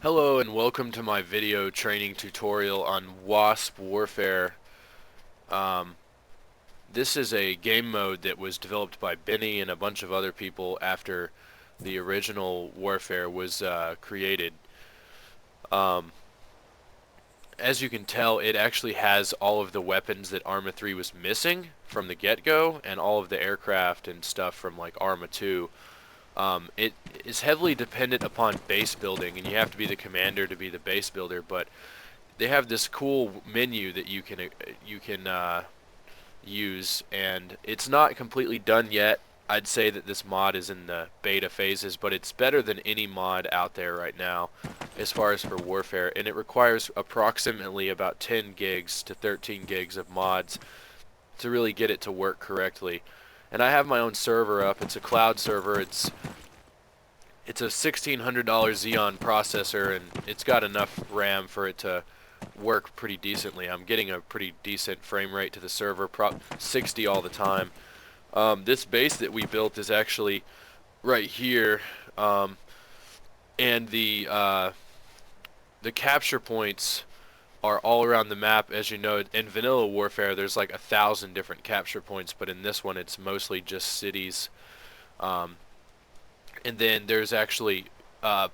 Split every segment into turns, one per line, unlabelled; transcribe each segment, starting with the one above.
Hello and welcome to my video training tutorial on WASP Warfare. Um, this is a game mode that was developed by Benny and a bunch of other people after the original Warfare was created. Um, as you can tell, it actually has all of the weapons that Arma 3 was missing from the get-go, and all of the aircraft and stuff from like Arma 2. It is heavily dependent upon base building, and you have to be the commander to be the base builder, but they have this cool menu that you can use, and it's not completely done yet. I'd say that this mod is in the beta phases, but it's better than any mod out there right now as far as for Warfare, and it requires approximately about 10 gigs to 13 gigs of mods to really get it to work correctly. And I have my own server up. It's a cloud server. It's a $1,600 Xeon processor, and it's got enough RAM for it to work pretty decently. I'm getting a pretty decent frame rate to the server, 60 all the time. This base that we built is actually right here, and the capture points are all around the map. As you know, in vanilla warfare there's like 1,000 different capture points, but in this one it's mostly just cities. Um, and then there's actually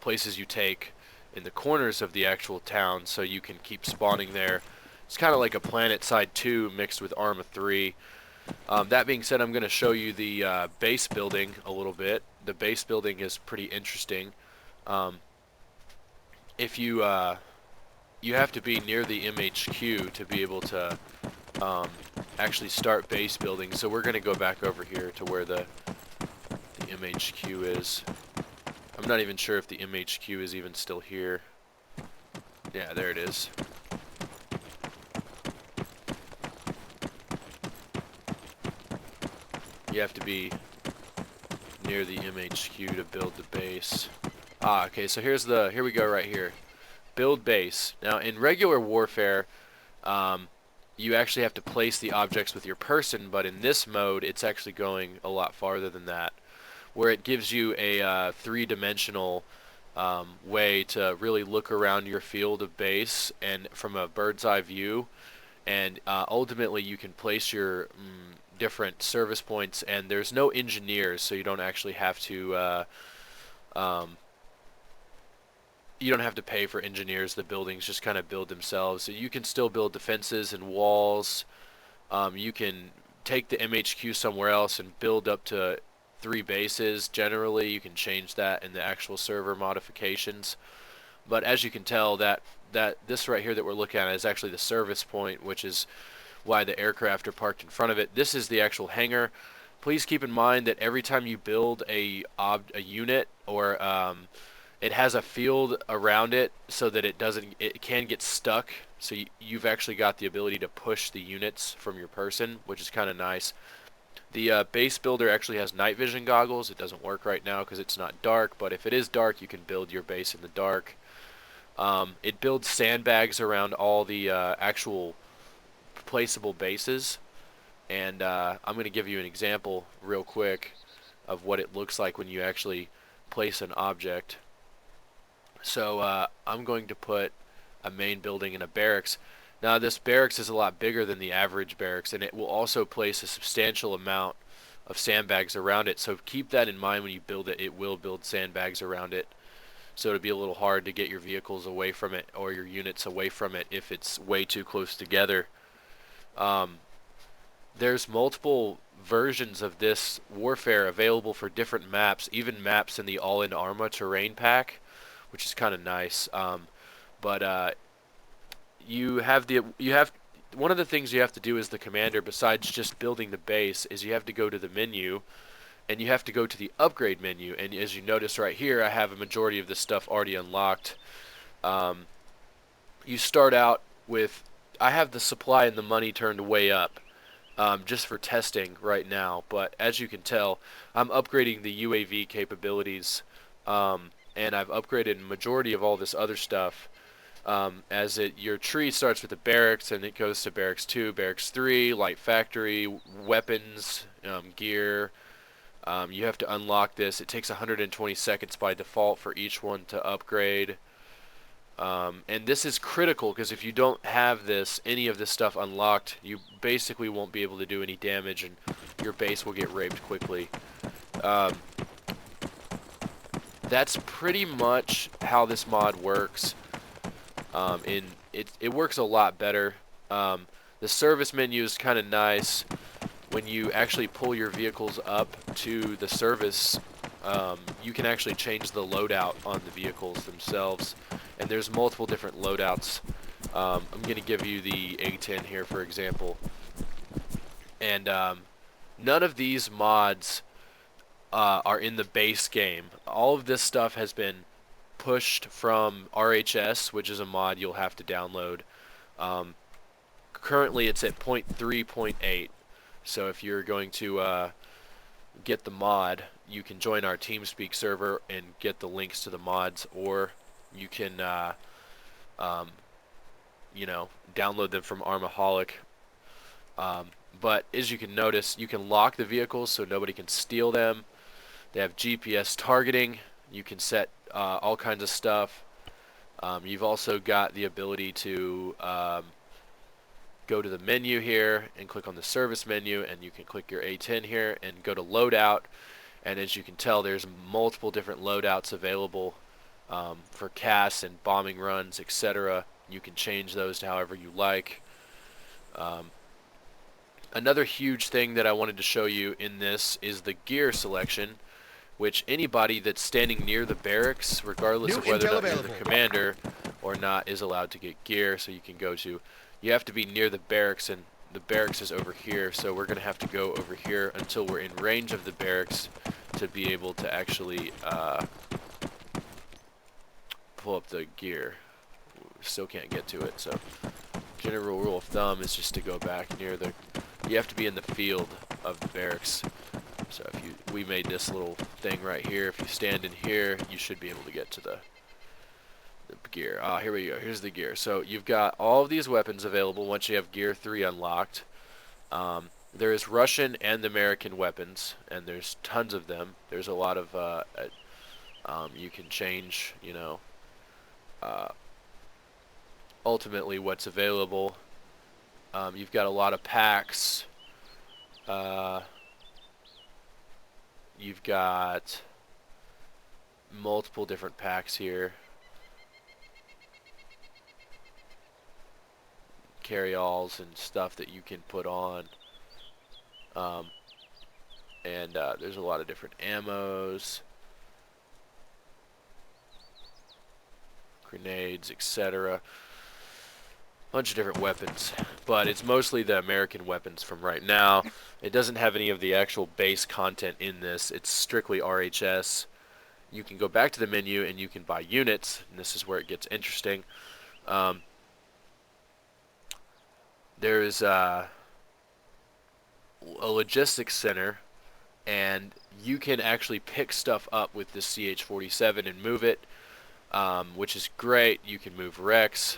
places you take in the corners of the actual town, so you can keep spawning there. It's kind of like a Planet Side 2 mixed with Arma 3. That being said, I'm going to show you the base building a little bit. The base building is pretty interesting. Um, if you have to be near the MHQ to be able to actually start base building. So we're going to go back over here to where the MHQ is. I'm not even sure if the MHQ is even still here. Yeah, there it is. You have to be near the MHQ to build the base. Okay, so here we go right here. Build base. Now, in regular warfare, you actually have to place the objects with your person, but in this mode, it's actually going a lot farther than that, where it gives you a three-dimensional way to really look around your field of base and from a bird's eye view, and ultimately you can place your different service points, and there's no engineers, so you don't actually have to pay for engineers. The buildings just kind of build themselves, so you can still build defenses and walls. You can take the MHQ somewhere else and build up to 3 bases. Generally, you can change that in the actual server modifications. But as you can tell, that this right here that we're looking at is actually the service point, which is why the aircraft are parked in front of it. This is the actual hangar. Please keep in mind that every time you build a unit, or it has a field around it so that it can get stuck. So you've actually got the ability to push the units from your person, which is kind of nice. The base builder actually has night vision goggles. It doesn't work right now because it's not dark, but if it is dark, you can build your base in the dark. It builds sandbags around all the actual placeable bases, and I'm going to give you an example real quick of what it looks like when you actually place an object. So I'm going to put a main building and a barracks. Now this barracks is a lot bigger than the average barracks, and it will also place a substantial amount of sandbags around it, so keep that in mind when you build it. It will build sandbags around it, so it'll be a little hard to get your vehicles away from it or your units away from it if it's way too close together. There's multiple versions of this warfare available for different maps, even maps in the all-in Arma terrain pack, which is kind of nice. But you have one of the things you have to do as the commander, besides just building the base, is you have to go to the menu, and you have to go to the upgrade menu. And as you notice right here, I have a majority of this stuff already unlocked. You start out with, I have the supply and the money turned way up, just for testing right now. But as you can tell, I'm upgrading the UAV capabilities, and I've upgraded a majority of all this other stuff. Your tree starts with the barracks, and it goes to barracks 2, barracks 3, light factory, weapons, gear. You have to unlock this. It takes 120 seconds by default for each one to upgrade. And this is critical because if you don't have any of this stuff unlocked, you basically won't be able to do any damage, and your base will get raped quickly. That's pretty much how this mod works. It works a lot better. The service menu is kind of nice. When you actually pull your vehicles up to the service, you can actually change the loadout on the vehicles themselves, and there's multiple different loadouts. I'm going to give you the A10 here, for example, and none of these mods are in the base game. All of this stuff has been pushed from RHS, which is a mod you'll have to download. Currently it's at 0.3.8, so if you're going to get the mod, you can join our TeamSpeak server and get the links to the mods, or you can you know, download them from Armaholic. But as you can notice, you can lock the vehicles so nobody can steal them. They have GPS targeting. You can set all kinds of stuff. You've also got the ability to go to the menu here and click on the service menu, and you can click your A10 here and go to loadout. And as you can tell, there's multiple different loadouts available for CAS and bombing runs, etc. You can change those to however you like. Another huge thing that I wanted to show you in this is the gear selection, which anybody that's standing near the barracks, regardless of whether or not you're the commander or not, is allowed to get gear. So you can go to, you have to be near the barracks, and the barracks is over here, so we're going to have to go over here until we're in range of the barracks to be able to actually pull up the gear. Still can't get to it, so general rule of thumb is just to go back near the, you have to be in the field of the barracks. So if you, we made this little thing right here, if you stand in here, you should be able to get to the gear. Here we go, here's the gear. So you've got all of these weapons available once you have gear 3 unlocked. There is Russian and American weapons, and there's tons of them. There's a lot of, you can change, you know, ultimately what's available. You've got a lot of packs. You've got multiple different packs here. Carry-alls and stuff that you can put on. There's a lot of different ammos, grenades, etc. Bunch of different weapons, but it's mostly the American weapons from right now. It doesn't have any of the actual base content in this. It's strictly RHS. You can go back to the menu and you can buy units, and this is where it gets interesting. There's a logistics center, and you can actually pick stuff up with the CH-47 and move it, which is great. You can move Rex.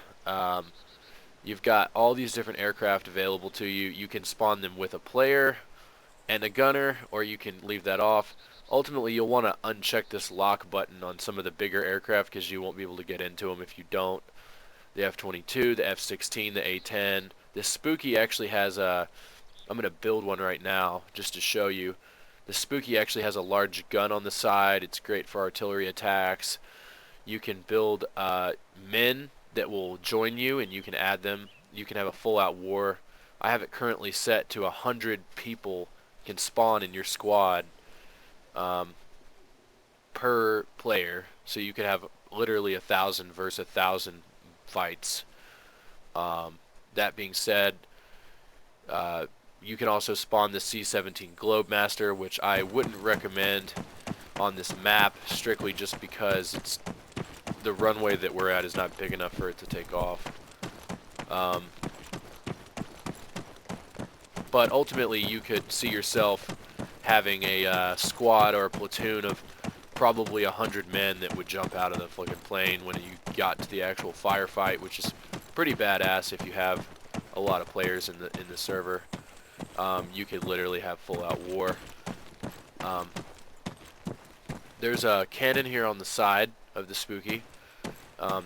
You've got all these different aircraft available to you. You can spawn them with a player and a gunner, or you can leave that off. Ultimately, you'll want to uncheck this lock button on some of the bigger aircraft because you won't be able to get into them if you don't. The F-22, the F-16, the A-10. This Spooky actually has a, I'm going to build one right now just to show you. The Spooky actually has a large gun on the side. It's great for artillery attacks. You can build men that will join you, and you can add them. You can have a full-out war. I have it currently set to 100 people can spawn in your squad per player, so you can have literally 1,000 versus 1,000 fights. That being said, you can also spawn the C-17 Globemaster, which I wouldn't recommend on this map, strictly just because it's the runway that we're at is not big enough for it to take off. But ultimately, you could see yourself having a squad or a platoon of probably 100 men that would jump out of the fucking plane when you got to the actual firefight, which is pretty badass if you have a lot of players in the server. You could literally have full-out war. There's a cannon here on the side of the Spooky.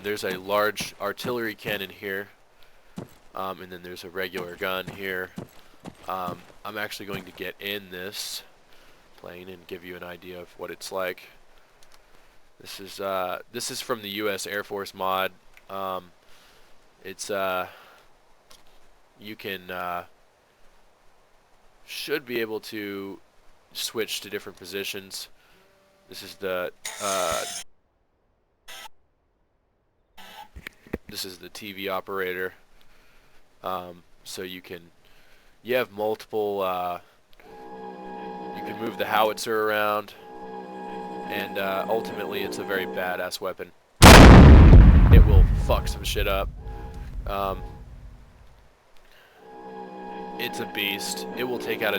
There's a large artillery cannon here, and then there's a regular gun here. I'm actually going to get in this plane and give you an idea of what it's like. This is from the U.S. Air Force mod. It's you can should be able to switch to different positions. This is the TV operator. So you have multiple. You can move the howitzer around, and ultimately it's a very badass weapon. It will fuck some shit up. It's a beast. It will take out a